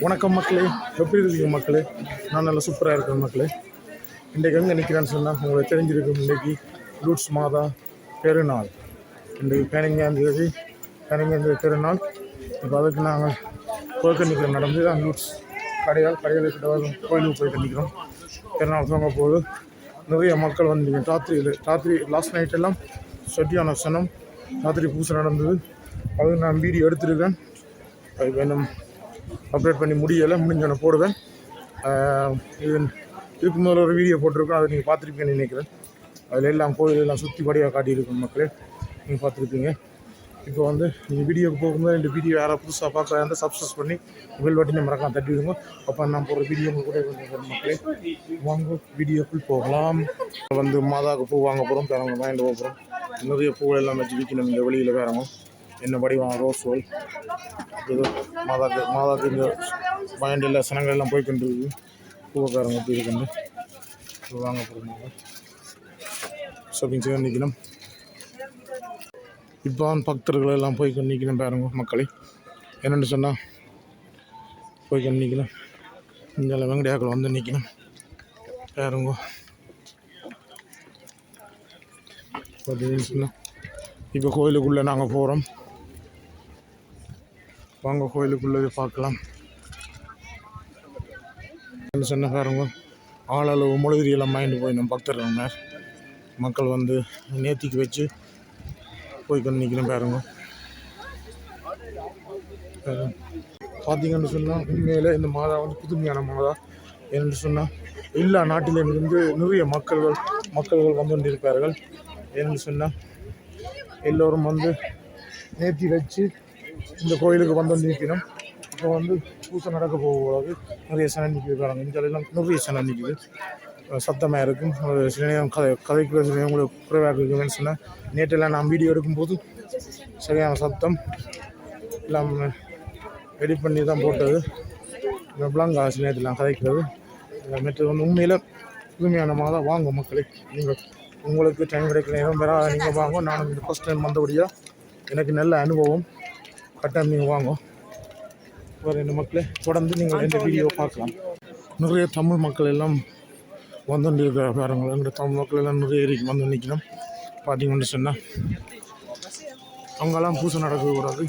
வணக்கம் மக்களே, எப்படி இருக்கீங்க மக்களே? நான் நல்லா சூப்பராக இருக்கேன் மக்களே. இன்றைக்கு எங்கே நிற்கிறேன்னு சொன்னால் உங்களுக்கு தெரிஞ்சிருக்கும். இன்றைக்கி லூட்ஸ் மாதா பெருநாள். இன்றைக்கு 15ஆம் தேதி பெருநாள். இப்போ அதுக்கு நாங்கள் போய்க்க நிற்கிறோம். நடந்து தான் லூட்ஸ் கடைகள் கிட்ட கோயிலுக்கு போய்க்க நிற்கிறோம். பெருநாள் தூங்க போது நிறைய மக்கள் வந்து ராத்திரி லாஸ்ட் நைட் எல்லாம் சொட்டியான சனம் ராத்திரி பூசை நடந்தது. அது நான் வீடியோ எடுத்துருக்கேன். அது வேணும் அப்டேட் பண்ணி முடிஞ்சோன்னு போடுவேன். இதுக்கு முதல்ல ஒரு வீடியோ போட்டிருக்கேன், அதை நீங்கள் பார்த்துருப்பீங்கன்னு நினைக்கிறேன். அதில் எல்லாம் கோயிலெல்லாம் சுற்றி படியாக காட்டியிருக்கும் மக்களே, நீங்கள் பார்த்துருப்பீங்க. இப்போ வந்து நீங்கள் வீடியோக்கு போகும்போது இந்த வீடியோ யாராவது புதுசாக பார்க்குறாங்க சப்ஸ்கிரைப் பண்ணி பெல் பட்டனை மறக்காம தட்டி விடுங்க. அப்போ நான் போகிற வீடியோ கூட மக்களே வாங்க வீடியோக்குள் போகலாம். வந்து மாதாவுக்கு பூ வாங்க போகிறோம், பேரங்க வாங்கிட்டு போகிறோம். நிறைய பூவை எல்லாம் வச்சு விற்கணும் இந்த வெளியில் வேறங்க. என்ன வடிவாங்க ரோஸ் ரோல் இது மாதாக்கு இந்த வயண்டில் சனங்கள் எல்லாம் போய்கிட்டு இருக்குது. பூவைக்காரங்க எப்படி இருக்குன்னு வாங்க போகிறாங்க. ஷாப்பிங் செய்ய நிற்கணும். இப்போ பக்தர்கள் எல்லாம் போய்க்கு நிற்கணும் பாருங்க மக்களை. என்னென்னு சொன்னால் போய்க்கு நிற்கணும். இங்கே வெங்கடையாக்கள் வந்து நிற்கணும் பாருங்க. பார்த்தீங்கன்னு சொன்னால் இப்போ கோயிலுக்குள்ளே நாங்கள் போகிறோம். வாங்க கோயிலுக்குள்ளே பார்க்கலாம். என்ன சொன்ன பாருங்க, ஆளளவு முழுதிரியெல்லாம் வாங்கிட்டு போய் நம்ம பக்தர்கள் மக்கள் வந்து நேர்த்திக்கு வச்சு போய்க்கொண்டு நிற்கணும் பாருங்க. பார்த்தீங்கன்னு சொன்னால் உண்மையில் இந்த மாதா வந்து புதுமையான மாதா. என்று சொன்னால் எல்லா நாட்டிலிருந்து நிறைய மக்கள்கள் வந்து கொண்டிருப்பார்கள். என்று சொன்னால் எல்லோரும் வந்து நேர்த்தி வச்சு இந்த கோயிலுக்கு வந்து நிற்கணும். இப்போ வந்து பூசை நடக்க போகும்போது நிறைய சனம் நிற்கிறாங்க. இந்த எல்லாம் நிறைய சனம் நிற்குது. சத்தமாக இருக்கும். சில நேரம் கதைக்குள்ள சில நேரம் உங்களுக்கு குறைவாக இருக்குதுன்னு சொன்னால் நேற்றெல்லாம் நான் வீடியோ எடுக்கும்போது சரியான சத்தம் எல்லாம் எடிட் பண்ணி தான் போட்டது. பிளாங்கா சில நேரத்தில் கதைக்கிறது. மற்றது வந்து உண்மையில் புதுமையான மாதம். வாங்க மக்களே, நீங்கள் உங்களுக்கு டைம் கிடைக்கிற நேரம் வேற நீங்கள் வாங்க. நான் இந்த ஃபஸ்ட் டைம் வந்தபடியாக எனக்கு நல்ல அனுபவம். கட்டாயம் நீங்கள் வாங்க. வேறு என்ன மக்களே, தொடர்ந்து நீங்கள் இந்த வீடியோ பார்க்கலாம். நிறைய தமிழ் மக்கள் எல்லாம் வந்து பாருங்கள். எங்கள் தமிழ் மக்கள் எல்லாம் நிறைய ஏரிக்கு வந்து நிற்கணும். பார்த்தீங்கன்னு சொன்னால் அவங்கெல்லாம் பூசை நடக்கக்கூடாது.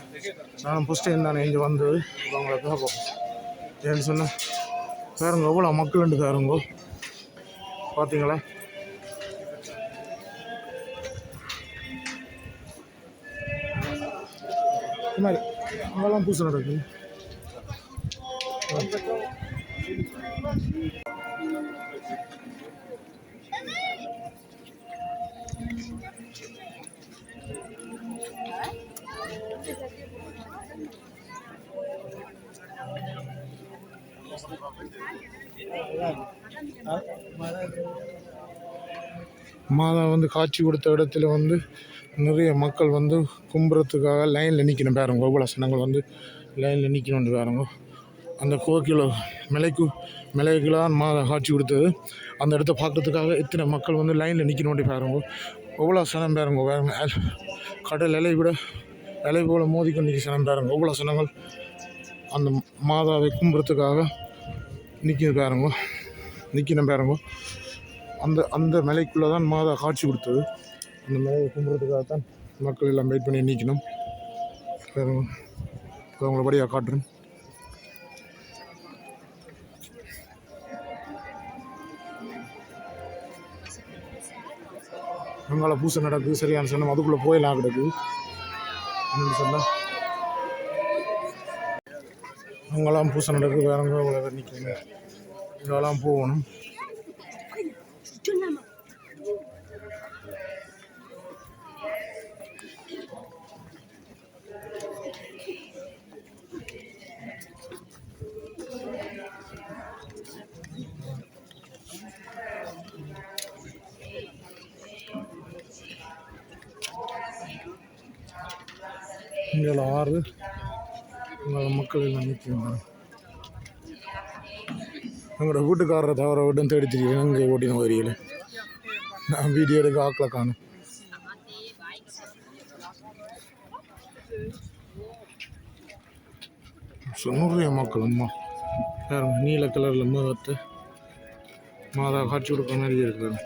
நான் ஃபஸ்ட் டைம் தானே இங்கே வந்தது. அவங்கள பார்ப்போம். ஏன்னு சொன்னால் பாருங்க எவ்வளோ மக்கள் பாருங்க. பார்த்தீங்களா? இது மாதிரி அங்கெல்லாம் பூசை நடக்குது. மாதா வந்து காட்சி கொடுத்த இடத்துல வந்து நிறைய மக்கள் வந்து கும்புறதுக்காக லைனில் நிற்கணும் பாருங்க. எவ்வளோ சனங்கள் வந்து லைனில் நிற்கணும்னு பாருங்க. அந்த கோகில மலைக்குலாம் மாதா காட்சி கொடுத்தது. அந்த இடத்த பார்க்கறதுக்காக எத்தனை மக்கள் வந்து லைனில் நிற்கணும்னு பாருங்க. எவ்வளோ சனம் பாருங்க. கடல் இலை போல் மோதிக்கொண்டு நிற்க சனம் பாருங்க. எவ்வளோ சனங்கள் அந்த மாதாவை கும்புறதுக்காக நிற்கணும் பாருங்க. அந்த மலைக்குள்ளே தான் மாதா காட்சி கொடுத்தது. அந்த மலையை கும்புறதுக்காக தான் மக்கள் எல்லாம் வெயிட் பண்ணி நிற்கணும். அவங்கள படியாக காட்டுறேன். அங்கால பூசை நடக்குது. சரியான சொன்னால் அதுக்குள்ளே போயெல்லாம் கிடக்குது. என்னென்னு சொன்னால் அங்கெல்லாம் பூசை நடக்குது. வேறங்க அவ்வளோ நிற்கணும். இதெல்லாம் போகணும். இங்கே ஆறு மக்கள் எல்லாம் நிற்கிறாங்க. எங்களோட வீட்டுக்காரரை தவிர விட்டு தேடி தெரியும். அங்கே ஓட்டின வரியில் நான் வீடியோ எடுக்க ஆக்கல காணும். நிறைய மக்கள் அம்மா நீல கலரில் மேகத்தை மாதா காட்சி கொடுக்குற மாதிரி இருக்குது.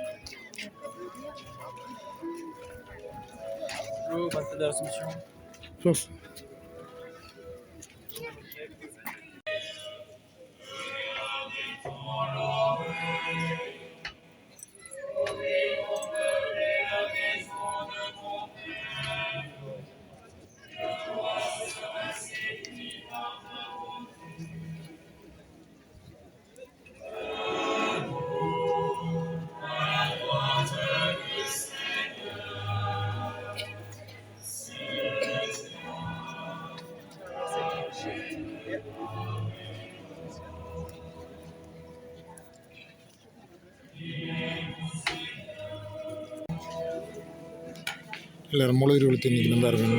எல்லாரும் முழுகிரி விழுத்து இன்னைக்கு நம்பார்கள்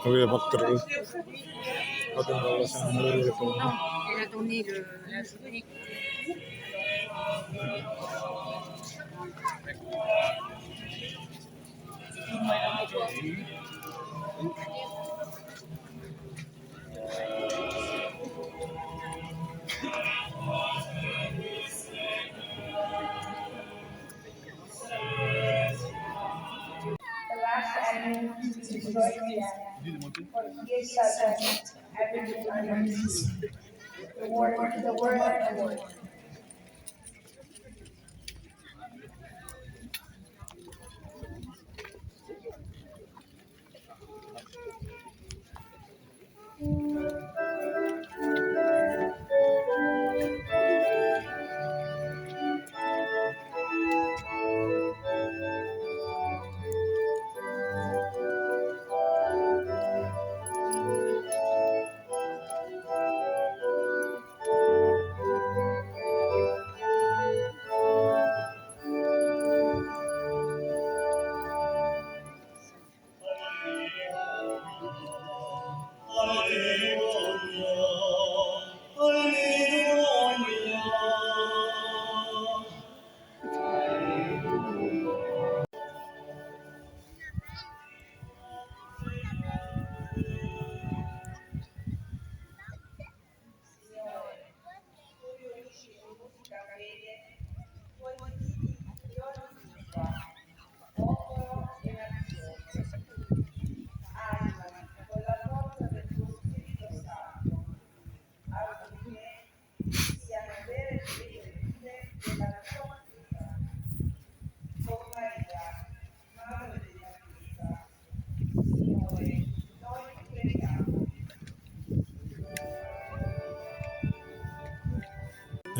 நிறைய பக்தர்கள்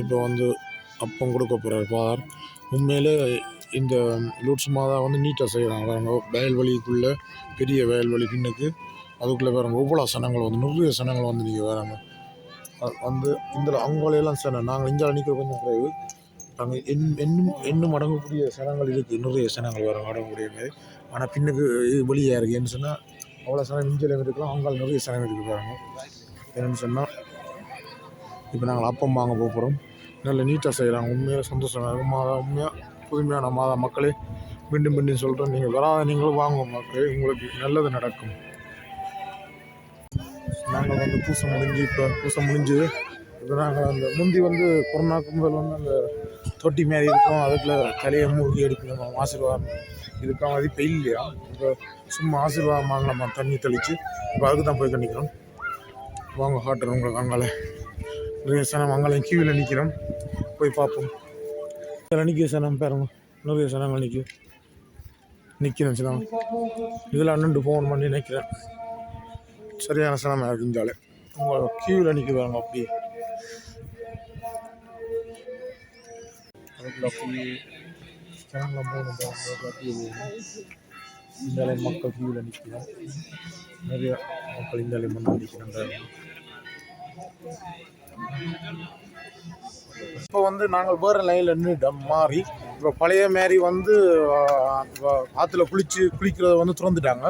இப்போ வந்து அப்பம் கொடுக்க போகிறார் ஃபாதர். உண்மையிலே இந்த லூட்ஸ் மாதா வந்து நீட்டாக செய்கிறாங்க. பாருங்க, வயல்வெளிக்குள்ளே பெரிய வயல்வெளி பின்னுக்கு அதுக்குள்ளே பாருங்க எவ்வளோ சனங்கள் வந்து நிறைய சனங்கள் வந்து நீங்கள் வராங்க. வந்து இந்த அவங்களையெல்லாம் சனம் நாங்கள் இங்கே நிற்கிற கொஞ்சம் குறைவு. நாங்கள் இன்னும் அடங்கக்கூடிய சனங்கள் இருக்குது, நிறைய சனங்கள் வராங்க அடங்கக்கூடிய மாதிரி. ஆனால் பின்னுக்கு இது வெளியாக இருக்குது. ஏன்னு சொன்னால் அவ்வளோ சனம் இஞ்சில் இருக்கலாம், அவங்க நிறைய சனம் இருக்குது பாருங்க. என்னென்னு சொன்னால் இப்போ நாங்கள் அப்பம் வாங்க போகிறோம். நல்ல நீட்டாக செய்கிறாங்க. உண்மையாக சந்தோஷம். மாதா உண்மையாக புதுமையான மாதா மக்களே, மீண்டும் மீண்டும் சொல்கிறோம், நீங்கள் வராத நீங்களும் வாங்குவோம் மக்களே, உங்களுக்கு நல்லது நடக்கும். நாங்கள் வந்து பூசை முடிஞ்சு இப்போ நாங்கள் அந்த முந்தி வந்து கொரோனாக்கு முதல் வந்து அந்த தொட்டி மாரி இருக்கும், அதுக்குள்ள தலையை மூழ்கி எடுக்கணும் ஆசீர்வாதம் இதுக்காக. அது இப்போ இல்லையா, இப்போ சும்மா ஆசீர்வாதம் வாங்கலாமா தண்ணி தெளித்து. இப்போ அதுக்கு தான் போய் கண்டிக்கிறோம். வாங்க காட்டுறோம் உங்களுக்கு. அங்கால நிறைய சனம் அங்காலையும் கியூவில் நிற்கிறோம், போய் பார்ப்போம். இதில் நிற்கிற சனம் பாருங்க, நிறைய சனங்கள் நிற்கிறேன் சனம். இதில் அண்ணன் ஃபோன் பண்ணி நிற்கிறேன். சரியான சனமாக இருக்குது. இந்தாலே உங்கள் கியூவில் நிற்கிறாங்க. அப்படியே அதுக்குள்ள அப்படியே சனங்களாம் போகணும். இந்தாலே மக்கள் கியூவில் நிற்கிறோம். நிறைய மக்கள் இந்தாலே மண்ணு நிற்கிறாங்க. இப்போ வந்து நாங்கள் வேறு லைனில் நின்றுட்டோம் மாறி. இப்போ பழைய மாரி வந்து ஆற்றுல குளிக்கிறத வந்து திறந்துட்டாங்க.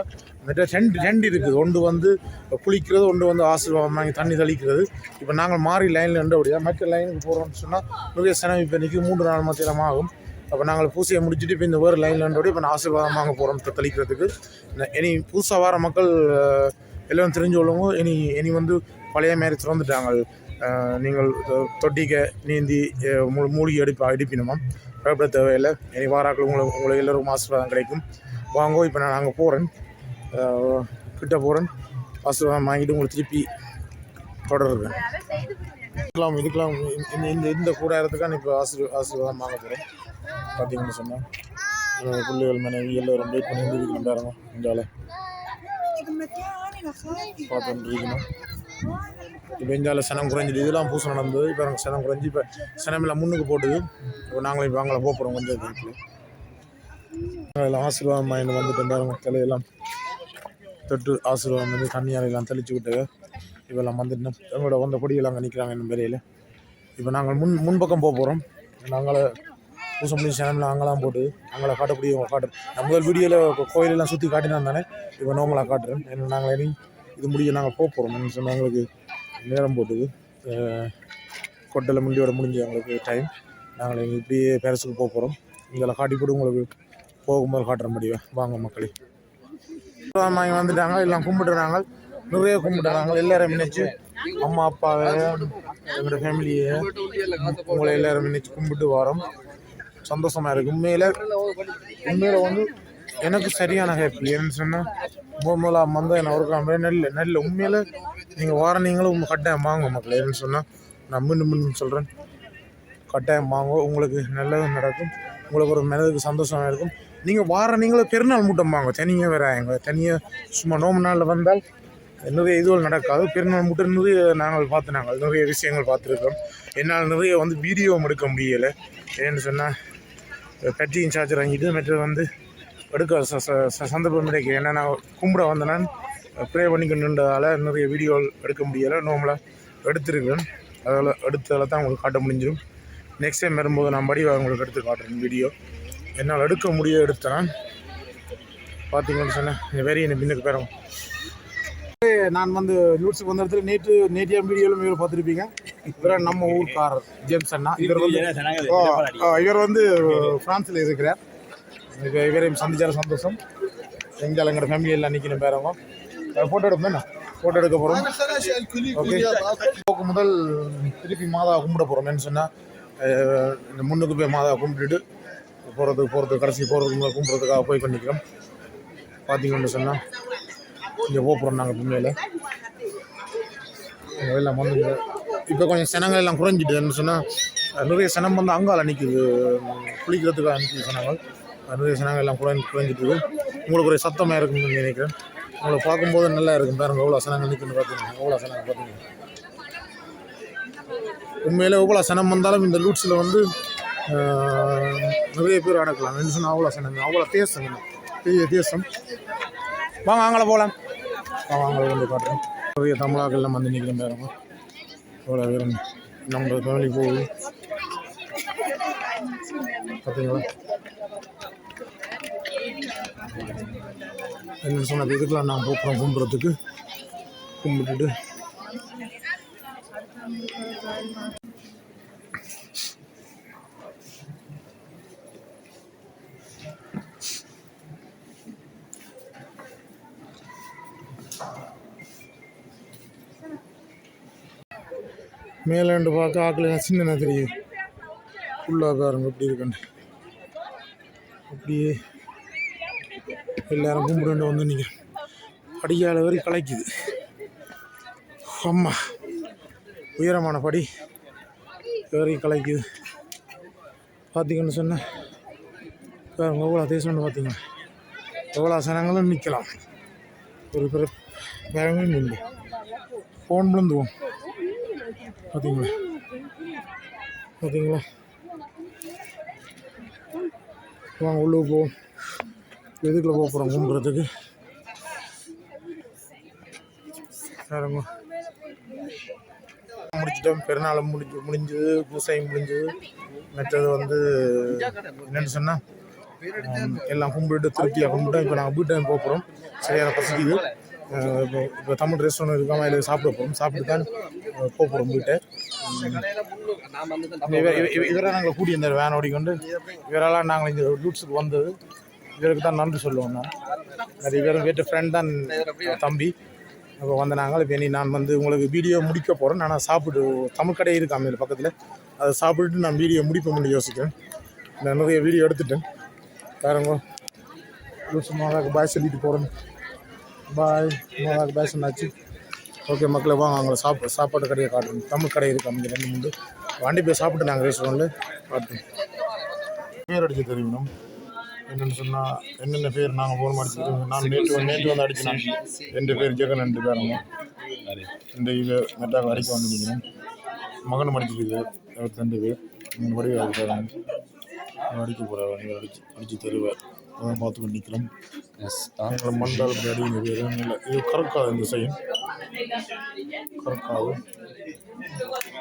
ரெண்டு இருக்குது, ஒன்று வந்து குளிக்கிறது, ஒன்று வந்து ஆசீர்வாதம் வாங்கி தண்ணி தெளிக்கிறது. இப்போ நாங்கள் மாறி லைனில் நின்றபடியாக மற்ற லைனுக்கு போகிறோம்னு சொன்னால் நிறைய சனம் இப்போ இன்றைக்கி 3-4 மணி நேரம் ஆகும். அப்போ நாங்கள் பூசையை முடிச்சுட்டு இப்போ இந்த வேறு லைனில் நின்றபடி இப்போ நான் ஆசீர்வாதம் வாங்க போகிறோம் தெளிக்கிறதுக்கு. இனி புதுசாக வர மக்கள் எல்லாம் தெரிஞ்சு கொள்ளுங்க. இனி வந்து பழைய மாரி திறந்துட்டாங்க. நீங்கள் தொட்டிக்க நீந்தி மூழ்கி அடிப்பினுமா பயப்பட தேவையில்லை. இனி வாராக்கள் உங்களுக்கு எல்லோருக்கும் ஆசீர்வாதம் கிடைக்கும். வாங்கோ. இப்போ நான் அங்கே போகிறேன், கிட்ட போகிறேன், ஆசீர்வாதம் வாங்கிட்டு உங்களுக்கு திருப்பி தொடருறேன். இதுக்கெல்லாம் இந்த கூடாரத்துக்கான இப்போ ஆசீர்வாதம் வாங்க போகிறேன். பார்த்தீங்கன்னு சொன்னால் பிள்ளைகள் மனைவி எல்லோரும் வெயிட் பண்ணி இருக்கணும் பாருங்க. இந்தியாவில் பார்த்துட்டு இருக்கணும். இப்போ இந்தியாவில் சனம் குறைஞ்சிது, இதெல்லாம் பூசை நடந்தது. இப்போ எனக்கு சனம் குறைஞ்சி இப்போ சனமெல்லாம் முன்னுக்கு போட்டுது. இப்போ நாங்களும் இப்போ அங்கே போகிறோம். கொஞ்சம் வீட்டில் எல்லாம் ஆசீர்வாதம் வாங்கிட்டு வந்துட்டு பாருங்க. தலையெல்லாம் தொட்டு ஆசீர்வாதம் வந்து தண்ணியால் எல்லாம் தெளிச்சு விட்டு இப்போல்லாம் வந்துட்டு எங்களோட வந்த பொடியெல்லாம் அங்கே நிற்கிறாங்க இன்னும் பெரியல. இப்போ நாங்கள் முன்பக்கம் போகிறோம். நாங்கள பூசை முடிஞ்ச சனமெல்லாம் அங்கெல்லாம் போட்டு அங்கே காட்டக்கூடிய காட்டுறேன். நான் முதல் வீடியோவில் கோயிலெல்லாம் சுற்றி காட்டினா தானே இப்போ நோமலாக காட்டுறேன். ஏன்னா நாங்கள் இனி இது முடிய நாங்கள் போகிறோம் சொன்னால் எங்களுக்கு நேரம் போட்டுது. கொட்டலை முண்டியோட முடிஞ்சு எங்களுக்கு டைம். நாங்கள் இப்படியே பேரஸுக்கு போகிறோம். இதெல்லாம் காட்டி போட்டு உங்களுக்கு போகும்போது காட்டுற முடியும். வாங்க மக்களே. வாங்கி வந்துட்டாங்க, எல்லாம் கும்பிட்டுறாங்க, நிறைய கும்பிட்டுறாங்க. எல்லோரும் நினைச்சு அம்மா அப்பாவை எங்களோட ஃபேமிலியை உங்களை எல்லோரும் நினைச்சு கும்பிட்டு வரோம். சந்தோஷமாக இருக்குது. உண்மையில் வந்து எனக்கு சரியான ஹேப்பி. என்னன்னு சொன்னால் முதலாக வந்து என்ன ஒரு நெல் உண்மையில் நீங்கள் வார நீங்களும் கட்டாயம் வாங்க மக்கள். என்னன்னு சொன்னால் நான் மீண்டும் சொல்கிறேன், கட்டாயம் வாங்க. உங்களுக்கு நல்லது நடக்கும். உங்களுக்கு ஒரு மனதுக்கு சந்தோஷமாக இருக்கும். நீங்கள் வார நீங்களும் பெருநாள் மூட்டம் வாங்க. தனியாக வராங்க. தனியாக சும்மா நோம்பு நாளில் வந்தால் நிறைய இதுகள் நடக்காது. பெருநாள் மூட்டம் நிறைய நாங்கள் நிறைய விஷயங்கள் பார்த்துருக்கோம். என்னால் நிறைய வந்து வீடியோவும் எடுக்க முடியலை. ஏன்னு சொன்னால் பேட்டரியும் சார்ஜர் வாங்கிட்டு மற்றது வந்து எடுக்க சந்தர்ப்பம் கிடைக்கும். ஏன்னா நான் கும்பிட வந்தேன், ப்ரே பண்ணிக்கணுன்றதால நிறைய வீடியோவில் எடுக்க முடியலை. நோம்பலாக எடுத்துருக்கேன். அதில் தான் உங்களுக்கு காட்ட முடிஞ்சிடும். நெக்ஸ்ட் டைம் வரும்போது நான் படிவாக உங்களுக்கு எடுத்து காட்டுறேன் வீடியோ. என்னால் எடுக்க முடிய எடுத்தேன். பார்த்தீங்கன்னு சொன்னேன் வெறிய பின்னுக்கு பேரும். நான் வந்து நியூஸுக்கு வந்த இடத்துல நேற்றைய வீடியோவில் பார்த்துருப்பீங்க. இவர் நம்ம ஊர்க்காரர் ஜேம்ஸ் அண்ணா. இவர் வந்து ஃப்ரான்ஸில் இருக்கிறார். இவரையும் சந்திச்சார சந்தோஷம். எங்கள் எங்களோட ஃபேமிலி எல்லாம் நிற்கணும் பேரவங்க. ஃபோட்டோ எடுப்போம், ஃபோட்டோ எடுக்க போகிறோம். ஓகே, முதல் திருப்பி மாதா கும்பிட போகிறோம். என்ன சொன்னால் இந்த முன்னுக்கு போய் மாதா கும்பிட்டுட்டு போகிறது கடைசி போகிறதுக்கு கும்பிட்றதுக்காக போய் பண்ணிக்கிறோம். பார்த்தீங்கன்னு சொன்னால் இங்கே போகிறோம் நாங்கள் பின்னையில் எல்லாம் வந்து. இப்போ கொஞ்சம் சனங்கள் எல்லாம் குறைஞ்சிட்டுன்னு சொன்னால் நிறைய சனம் வந்து அங்கால நிற்குது, குளிக்கிறதுக்காக நிற்கிது சனங்கள். நிறைய சனங்கள் எல்லாம் குறைஞ்சிட்டு உங்களுக்கு ஒரு சத்தமாக இருக்குன்னு நினைக்கிறேன். உங்களை பார்க்கும்போது நல்லா இருக்கும் பாருங்க. எவ்வளோ சனங்கள் நிற்குன்னு பார்த்தீங்கன்னா எவ்வளோ சனங்கள் பார்த்தீங்கன்னா உண்மையிலே எவ்வளோ சனம் வந்தாலும் இந்த லூட்ஸில் வந்து நிறைய பேர் அடக்கலாம். என்ன சொன்னால் அவ்வளோ சனங்க, அவ்வளோ தேசம், பெரிய தேசம். வாங்க அவங்கள போகலாம். அவங்கள வந்து காட்டுறேன். நிறைய தமிழாக்கள்லாம் வந்து நிற்கிறேன் பாருங்க. எவ்வளோ பேர் நம்ம ஃபேமிலி போகுது பார்த்தீங்களா. என்ன சொன்னது இதுக்கெல்லாம் நான் போகிறோம் கும்பிட்றதுக்கு. கும்பிட்டுட்டு மேலேண்டு பார்க்க ஆக்கில் சின்ன தெரியுது. ஃபுல்லாக பாருங்க எப்படி இருக்குன்னு. அப்படியே எல்லாரும் கும்பிட்டு வந்து நீங்கள் படியால் வரை கலைக்குது. அம்மா உயரமான படி ஏறி கலைக்குது. பார்த்தீங்கன்னு சொன்னால் பாருங்க எவ்வளோ தேசம்னு பார்த்தீங்கன்னா எவ்வளோ சனங்களும் நிற்கலாம். ஒரு பிற வேறங்களும் நின்று ஃபோன் விழுந்துவோம். பார்த்தீங்களா வாங்க உள்ளுக்கு போவோம். எதுக்குள்ளே போக போகிறோம் கும்பிட்றதுக்கு. வேறங்க முடிச்சிட்டோம். பெருநாள் முடிஞ்சது, பூசையும் முடிஞ்சது. மற்றது வந்து என்னென்னு சொன்னால் எல்லாம் கும்பிட்டு திருப்தியாக கும்பிட்டோம். இப்போ நாங்கள் வீட்டு போக போகிறோம். சரியான பசிக்குது. இப்போ தமிழ் ரெஸ்டாரண்ட் இருக்காமல் அதில் சாப்பிட போகிறோம். சாப்பிட்டு தான் போக போகிறோம் வீட்டை. இவரை நாங்கள் கூட்டி இருந்தார் வேன் ஓடிக்கொண்டு. இவரெல்லாம் நாங்கள் இந்த ரூட்ஸுக்கு வந்தது இவருக்கு தான் நன்றி சொல்லுவோம். நான் நிறைய பேர் வீட்டு ஃப்ரெண்ட் தான் தம்பி. இப்போ வந்து நாங்கள் இப்போ நான் வந்து உங்களுக்கு வீடியோ முடிக்க போகிறேன். நான் சாப்பிட்டு தமிழ் கடை இருக்கு அம்மையில் பக்கத்தில், அதை சாப்பிட்டுட்டு நான் வீடியோ முடிப்போம்னு யோசிக்கிறேன். நான் நிறைய வீடியோ எடுத்துட்டேன். பாருங்க, மாதாக்கு பாய் சொல்லிட்டு போகிறேன். பாய், மாதாக்கு பாய் சொன்னாச்சு. ஓகே மக்களை வாங்க, அவங்கள சாப்பாடு கடையை காட்டணும். தமிழ் கடை இருக்கு அங்கே 2 3 வண்டி போய் சாப்பிட்டு நாங்கள் ரெஸ்டாரண்ட்டில் காட்டுறோம். பேர் அடிச்சு தெரியணும் என்னென்னு சொன்னால், என்னென்ன பேர் நாங்கள் ஃபோன் அடிச்சுருக்கோம். நான் நேற்று வந்து அடிச்சினேன். 2 பேர் ஜெகன் 2 பேருங்க. இந்த இது மெட்டாக அடிக்க வந்துருக்கணும். மகன் அடிச்சிருக்கு 2 பேர். நீங்கள் வடிவாக இருக்காங்க அடிக்க போகிறாங்க. நீங்கள் அடித்து தருவார். அதான் பார்த்துக்கிட்டு நிற்கிறோம். எங்களை மண்டால் அப்படி அடிங்க பேர் இல்லை. இது கறக்காது, இந்த சைன் கறக்காது.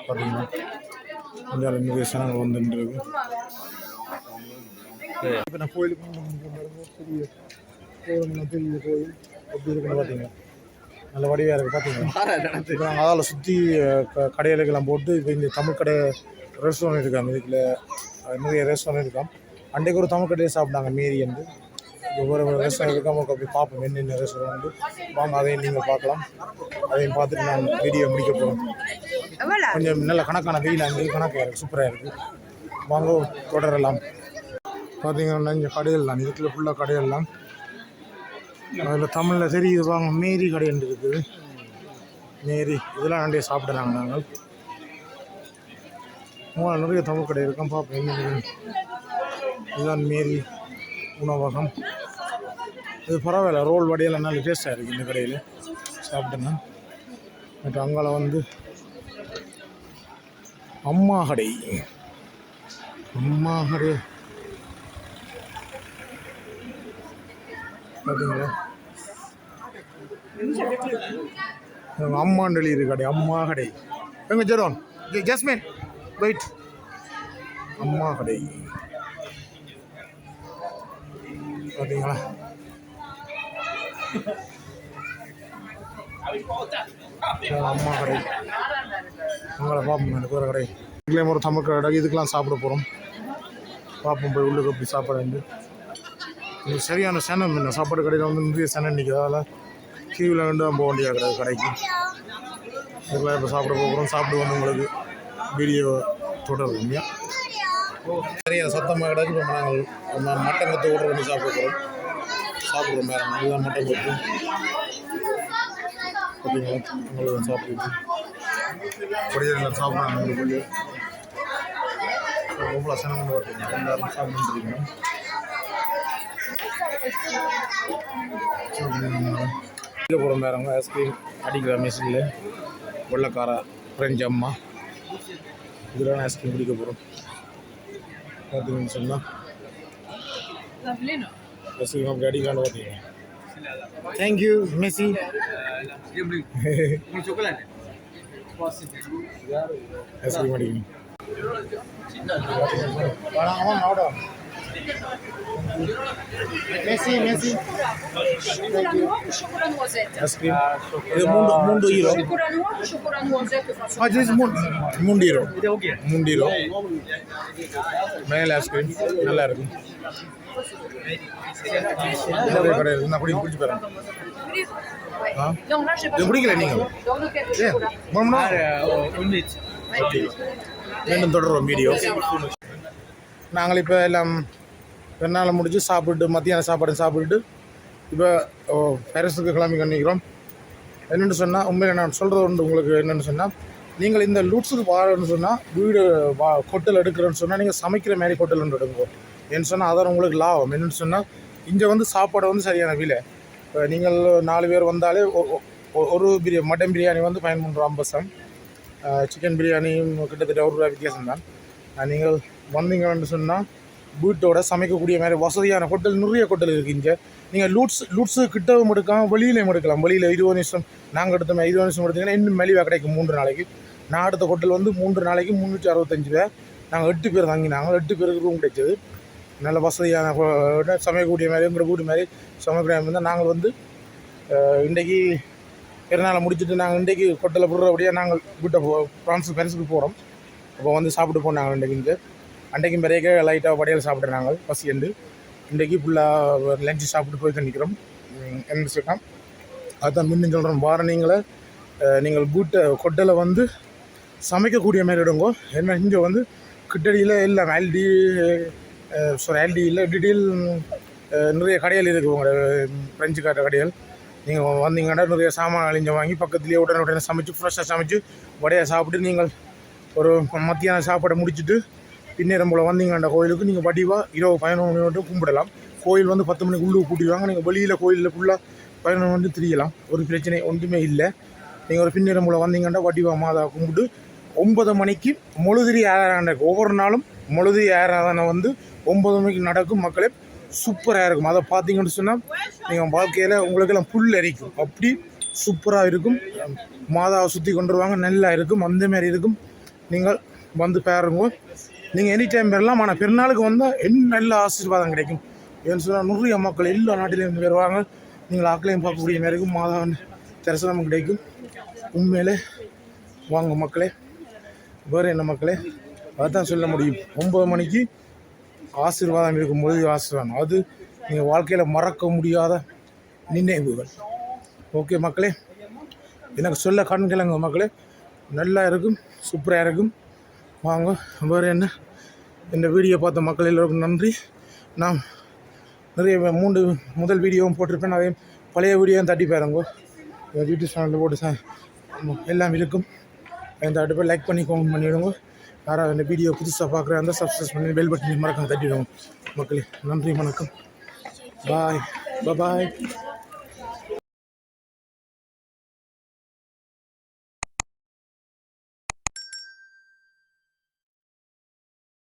பார்த்தீங்கன்னா கொஞ்சம் நிறைய சனங்கள் வந்துருக்கு. இப்போ நான் கோயிலுக்கு பெரிய கோயில் எப்படி இருக்குன்னு பார்த்தீங்கன்னா நல்ல வடிவாக இருக்குது. பார்த்தீங்கன்னா இப்போ நாங்கள் அதால் சுற்றி கடைகளுக்கெல்லாம் போட்டு இப்போ இந்த தமிழ் கடை ரெஸ்டாரண்ட் இருக்காங்க. இதுக்குள்ள நிறைய ரெஸ்டாரண்ட் இருக்கான். அன்றைக்கு ஒரு தமிழ் கடையை சாப்பிட்டாங்க மேரி வந்து. ஒவ்வொரு ரெஸ்டாரண்ட் இருக்காம அப்படி பார்ப்போம் என்னென்ன ரெஸ்டாரண்ட் வாங்க, அதையும் நீங்கள் பார்க்கலாம். அதையும் பார்த்துட்டு நான் வீடியோ முடிக்க போகிறோம். கொஞ்சம் நல்ல கணக்கான வெயில் அங்கே கணக்காக இருக்குது, சூப்பராக இருக்குது. வாங்க தொடரலாம். பார்த்தீங்கன்னா இங்கே கடையெல்லாம் இதுக்குள்ள ஃபுல்லாக கடையெல்லாம் அதில் தமிழில் தெரியுது. வாங்க, மேரி கடைன்னு இருக்குது. மேரி இதெல்லாம் நிறைய சாப்பிட்றாங்க நாங்கள். நிறைய தமிழ் கடை இருக்கோம், பார்ப்போம் என்ன. இதுதான் மேரி உணவகம். இது பரவாயில்ல, ரோல் வடையெல்லாம் நல்ல டேஸ்ட்டாக இருக்குது இந்த கடையில் சாப்பிட்டேன்னா. பட் அங்கால வந்து அம்மா கடை. அம்மா கடை பார்த்தீங்களா, அம்மாண்டலி இருக்கு கடை. அம்மா கடை எங்க ஜெரோன் ஜஸ்மின் வெயிட். அம்மா கடை பார்த்தீங்களா. அம்மா கடை உங்களை பார்ப்போம். எனக்கு ஒரு கடை இதுலேயும் ஒரு தமிழ் கடை. இதுக்கெலாம் சாப்பிட போகிறோம். பார்ப்போம் போய் உள்ளுக்கு எப்படி சாப்பாடு. இது சரியான சனம் இல்லை. சாப்பாடு கடையில் வந்து நிறைய சனம் நிற்குது. அதில் கீவில் வந்து போக வேண்டிய கிடையாது கடைக்கு. இதுக்கெல்லாம் இப்போ சாப்பிட போகிறோம். சாப்பிட்டு வந்து உங்களுக்கு வீடியோ தொடரும் இல்லையா. நிறைய சத்தமாக கிடக்கு. இப்போ நாங்கள் மட்டன் கொத்து ஓடுற பண்ணி சாப்பிட போகிறோம். சாப்பிட்றோம் வேறு. இதுதான் மட்டன் கொத்து பார்த்தீங்களா. உங்களுக்கு சாப்பிட்டு பொடியெல்லாம் சாப்பிட்றாங்க. உங்களுக்கு ரொம்ப சனம் கொண்டு வரீங்க. எல்லாரும் சாப்பிட்டுருக்கீங்க. போகிறோம் வேறவங்க ஐஸ்கிரீம் அடிக்கிற மிஷினில் வெள்ளைக்கார ஃப்ரெஞ்ச் அம்மா இதெல்லாம் ஐஸ்கிரீம் குடிக்க போகிறோம். பார்த்தீங்கன்னு சொன்னால் ஐஸ்கிரீம் அப்படி அடிக்கான்னு பார்த்தீங்கன்னா. Thank you Messi. ஐஸ்கிரீம் அடிக்கணும். Messi. Thank you. Ice cream. Itu mundo euro. This is mundo euro. Mundo euro. Mele ice cream. நல்லா இருக்கு. நிறைய கடை இருக்கு. நான் குடிச்சு போறேன். இது குடிக்கல நீங்க. மீண்டும் தொடர்வோம் வீடியோ. நாங்கள் இப்போ எல்லாம் ரெண்டு முடிச்சு சாப்பிட்டு மத்தியான சாப்பாடு சாப்பிட்டுட்டு இப்போ பேரஸுக்கு கிளம்பி பண்ணிக்கிறோம். என்னென்னு சொன்னால் உண்மையில் நான் சொல்கிறது உண்டு உங்களுக்கு. என்னென்னு சொன்னால், நீங்கள் இந்த லூட்ஸுக்கு வாரன்னு சொன்னால் வீடு கொட்டல் எடுக்கிறேன்னு சொன்னால் நீங்கள் சமைக்கிற மாதிரி கொட்டல் ஒன்று எடுங்க. ஏன்னு சொன்னால் அதான் உங்களுக்கு லாபம். என்னென்னு சொன்னால் இங்கே வந்து சாப்பாடு வந்து சரியான விலை. இப்போ நீங்கள் 4 பேர் வந்தாலே ஒரு மட்டன் பிரியாணி வந்து 13.50. சிக்கன் பிரியாணியும் கிட்டத்தட்ட ₹1 வித்தியாசம் தான். நீங்கள் வந்தீங்கன்னு சொன்னால் வீட்டோட சமைக்கக்கூடிய மாதிரி வசதியான ஹோட்டல் நிறைய ஹோட்டல் இருக்குது இங்கே. நீங்கள் லூட்ஸு கிட்டவும் எடுக்கலாம், வெளியிலையும் எடுக்கலாம். வெளியில் 20 நிமிஷம் நாங்கள் எடுத்த 20 நிமிஷம் எடுத்திங்கன்னா இன்னும் மலிவாக கிடைக்கும். 3 நாளைக்கு நான் எடுத்த ஹோட்டல் வந்து 3 நாளைக்கு 365 ரூபா. நாங்கள் 8 பேர் தங்கினாங்க. 8 பேருக்கு ரூம் கிடைச்சது. நல்ல வசதியான சமைக்கக்கூடிய மாதிரி எங்களோட வீடு மாதிரி சமைக்கிற இருந்தால் நாங்கள் வந்து இன்றைக்கி பெருநாளை முடிச்சுட்டு நாங்கள் இன்றைக்கி ஹோட்டலில் போடுறபடியாக நாங்கள் வீட்டை ஃப்ரான்ஸுக்கு போகிறோம். அப்போ வந்து சாப்பிட்டு போனாங்க. இன்றைக்கு இங்கே அன்றைக்கும் பிறகு லைட்டாக வடையில் சாப்பிட்றாங்க பசி. இன்றைக்கி ஃபுல்லாக லஞ்சு சாப்பிட்டு போய் நிற்கிறோம். என்ன சொன்னால் அதுதான் முன்னும் சொல்கிறேன். வார நீங்கள் வீட்டை கொட்டலை வந்து சமைக்கக்கூடிய மாதிரி எடுங்கோ. ஏன்னா இங்கே வந்து கிட்டடியில் எல்லாம் ஆல்டியில் டிடியில் நிறைய கடைகள் இருக்குது. உங்களோட ஃப்ரெஞ்சு காட்ட கடைகள் நீங்கள் வந்தீங்கன்னா நிறைய சாமான் அழிஞ்ச வாங்கி பக்கத்துலேயே உடனே சமைச்சு ஃப்ரெஷ்ஷாக சமைச்சு வடையை சாப்பிட்டு நீங்கள் ஒரு மத்தியானம் சாப்பாடை முடிச்சுட்டு பின்னேரம் போல் வந்தீங்கன்னா கோயிலுக்கு நீங்கள் வடிவாக 11 மணி மட்டும் கும்பிடலாம். கோயில் வந்து 10 மணிக்கு உள்ளுக்கு கூட்டிடுவாங்க. நீங்கள் வெளியில் கோயிலில் ஃபுல்லாக 11 மணி திரியலாம். ஒரு பிரச்சனை ஒன்றுமே இல்லை. நீங்கள் ஒரு பின்னேரம் போல் வந்தீங்கன்னா வடிவாக மாதா கும்பிட்டு 9 மணிக்கு மொழுதிரி ஆராதனை நடக்கும். ஒவ்வொரு நாளும் மொழுதிரி ஆராதனை வந்து 9 மணிக்கு நடக்கும். மக்களே சூப்பராக இருக்கும். அதை பார்த்தீங்கன்னு சொன்னால் நீங்கள் வாழ்க்கையில் உங்களுக்கெல்லாம் புல் அரிக்கும். அப்படி சூப்பராக இருக்கும். மாதாவை சுற்றி கொண்டு வருவாங்க. நல்லா இருக்கும். அந்தமாரி இருக்கும். நீங்கள் வந்து பாருங்க. நீங்கள் எனி டைம் பெறலாம். ஆனால் பெருநாளுக்கு வந்தால் என்ன நல்ல ஆசீர்வாதம் கிடைக்கும். ஏன்னு சொன்னால் நிறைய மக்கள் எல்லா நாட்டிலேருந்து வருவாங்க. நீங்கள் ஆக்களையும் பார்க்கக்கூடிய மாதிரி இருக்கும். மாதாவின் தரிசனம் கிடைக்கும். உண்மையிலே வாங்க மக்களே. வேறு என்ன மக்களே, அதுதான் சொல்ல முடியும். 9 மணிக்கு ஆசீர்வாதம் இருக்கும் பொழுது ஆசீர்வாதம் அது நீங்கள் வாழ்க்கையில் மறக்க முடியாத நினைவுகள். ஓகே மக்களே, எனக்கு சொல்ல கண்கிழங்க மக்களே. நல்லா இருக்கும். சூப்பராக இருக்கும். வாங்க. வேறு என்ன, இந்த வீடியோ பார்த்த மக்கள் எல்லோருக்கும் நன்றி. நான் நிறைய 3 முதல் வீடியோவும் போட்டிருப்பேன். அதே பழைய வீடியோவும் தட்டி பாருங்க. யூடியூப் சேனலில் போட்டு எல்லாம் இருக்கும். இந்த அடுப்பை லைக் பண்ணி கமெண்ட் பண்ணிவிடுங்க. யாராவது இந்த வீடியோ புதுசாக பார்க்குறா இருந்தால் சப்ஸ்கிரைப் பண்ணி பெல் பட்டன் மறக்காம தட்டிவிடுவோம் மக்களே. நன்றி, வணக்கம், பாய் பாய்.